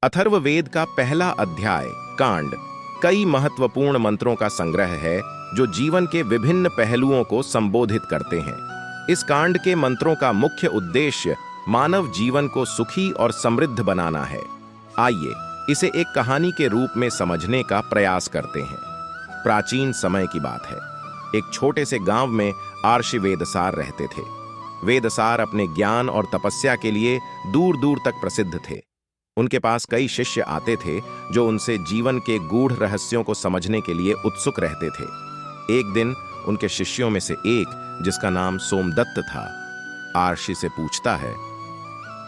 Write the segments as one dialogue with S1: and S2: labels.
S1: अथर्ववेद का पहला अध्याय कांड कई महत्वपूर्ण मंत्रों का संग्रह है जो जीवन के विभिन्न पहलुओं को संबोधित करते हैं। इस कांड के मंत्रों का मुख्य उद्देश्य मानव जीवन को सुखी और समृद्ध बनाना है। आइए इसे एक कहानी के रूप में समझने का प्रयास करते हैं। प्राचीन समय की बात है। एक छोटे से गांव में आर्षि वेदसार रहते थे। वेदसार अपने ज्ञान और तपस्या के लिए दूर दूर तक प्रसिद्ध थे। उनके पास कई शिष्य आते थे जो उनसे जीवन के गूढ़ रहस्यों को समझने के लिए उत्सुक रहते थे। एक दिन उनके शिष्यों में से एक, जिसका नाम सोमदत्त था, आर्षि से पूछता है,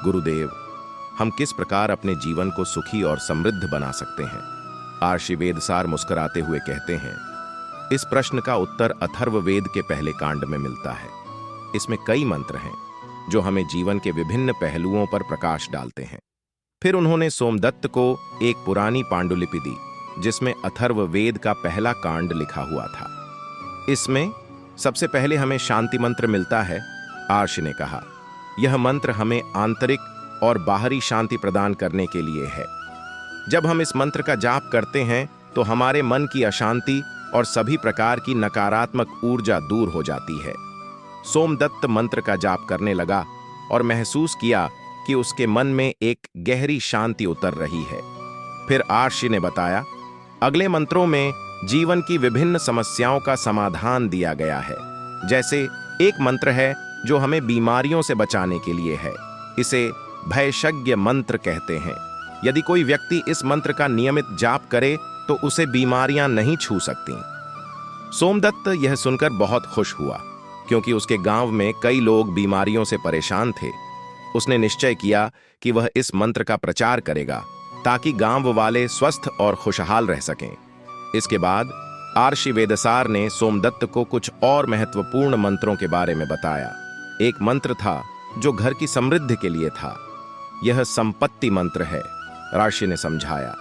S1: गुरुदेव, हम किस प्रकार अपने जीवन को सुखी और समृद्ध बना सकते हैं? आर्षि वेदसार मुस्कुराते हुए कहते हैं, इस प्रश्न का उत्तर अथर्ववेद के पहले कांड में मिलता है। इसमें कई मंत्र हैं जो हमें जीवन के विभिन्न पहलुओं पर प्रकाश डालते हैं। फिर उन्होंने सोमदत्त को एक पुरानी पांडुलिपि दी जिसमें अथर्ववेद का पहला कांड लिखा हुआ था। इसमें सबसे पहले हमें शांति मंत्र मिलता है। आर्षि ने कहा, यह मंत्र हमें आंतरिक और बाहरी शांति प्रदान करने के लिए है। जब हम इस मंत्र का जाप करते हैं तो हमारे मन की अशांति और सभी प्रकार की नकारात्मक ऊर्जा दूर हो जाती है। सोमदत्त मंत्र का जाप करने लगा और महसूस किया कि उसके मन में एक गहरी शांति उतर रही है। फिर आर्षि ने बताया, अगले मंत्रों में जीवन की विभिन्न समस्याओं का समाधान दिया गया है। जैसे एक मंत्र है जो हमें बीमारियों से बचाने के लिए है। इसे भयशज्ञ मंत्र कहते हैं। यदि कोई व्यक्ति इस मंत्र का नियमित जाप करे तो उसे बीमारियां नहीं छू सकती। सोमदत्त यह सुनकर बहुत खुश हुआ क्योंकि उसके गांव में कई लोग बीमारियों से परेशान थे। उसने निश्चय किया कि वह इस मंत्र का प्रचार करेगा ताकि गांव वाले स्वस्थ और खुशहाल रह सकें। इसके बाद आर्षि वेदसार ने सोमदत्त को कुछ और महत्वपूर्ण मंत्रों के बारे में बताया। एक मंत्र था जो घर की समृद्धि के लिए था। यह संपत्ति मंत्र है। आर्षि ने समझाया,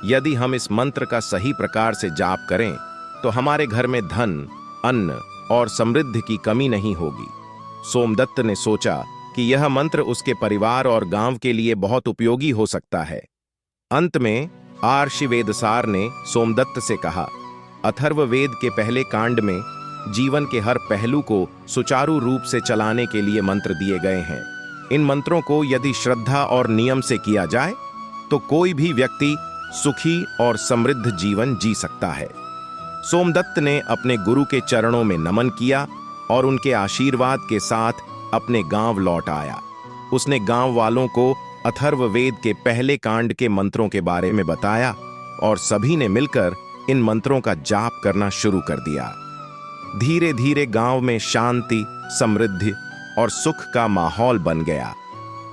S1: यदि हम इस मंत्र का सही प्रकार से जाप करें तो हमारे घर में धन, अन्न और समृद्धि की कमी नहीं होगी। सोमदत्त ने सोचा कि यह मंत्र उसके परिवार और गांव के लिए बहुत उपयोगी हो सकता है। अंत में आर्षि वेदसार ने सोमदत्त से कहा, अथर्ववेद के पहले कांड में जीवन के हर पहलू को सुचारू रूप से चलाने के लिए मंत्र दिए गए हैं। इन मंत्रों को यदि श्रद्धा और नियम से किया जाए तो कोई भी व्यक्ति सुखी और समृद्ध जीवन जी सकता है। सोमदत्त ने अपने गुरु के चरणों में नमन किया और उनके आशीर्वाद के साथ अपने गांव लौट आया। उसने गांव वालों को अथर्ववेद के पहले कांड के मंत्रों के बारे में बताया और सभी ने मिलकर इन मंत्रों का जाप करना शुरू कर दिया। धीरे धीरे गांव में शांति, समृद्धि और सुख का माहौल बन गया।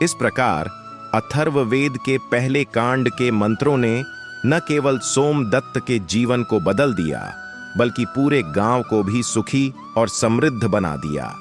S1: इस प्रकार अथर्ववेद के पहले कांड के मंत्रों ने न केवल सोमदत्त के जीवन को बदल दिया बल्कि पूरे गांव को भी सुखी और समृद्ध बना दिया।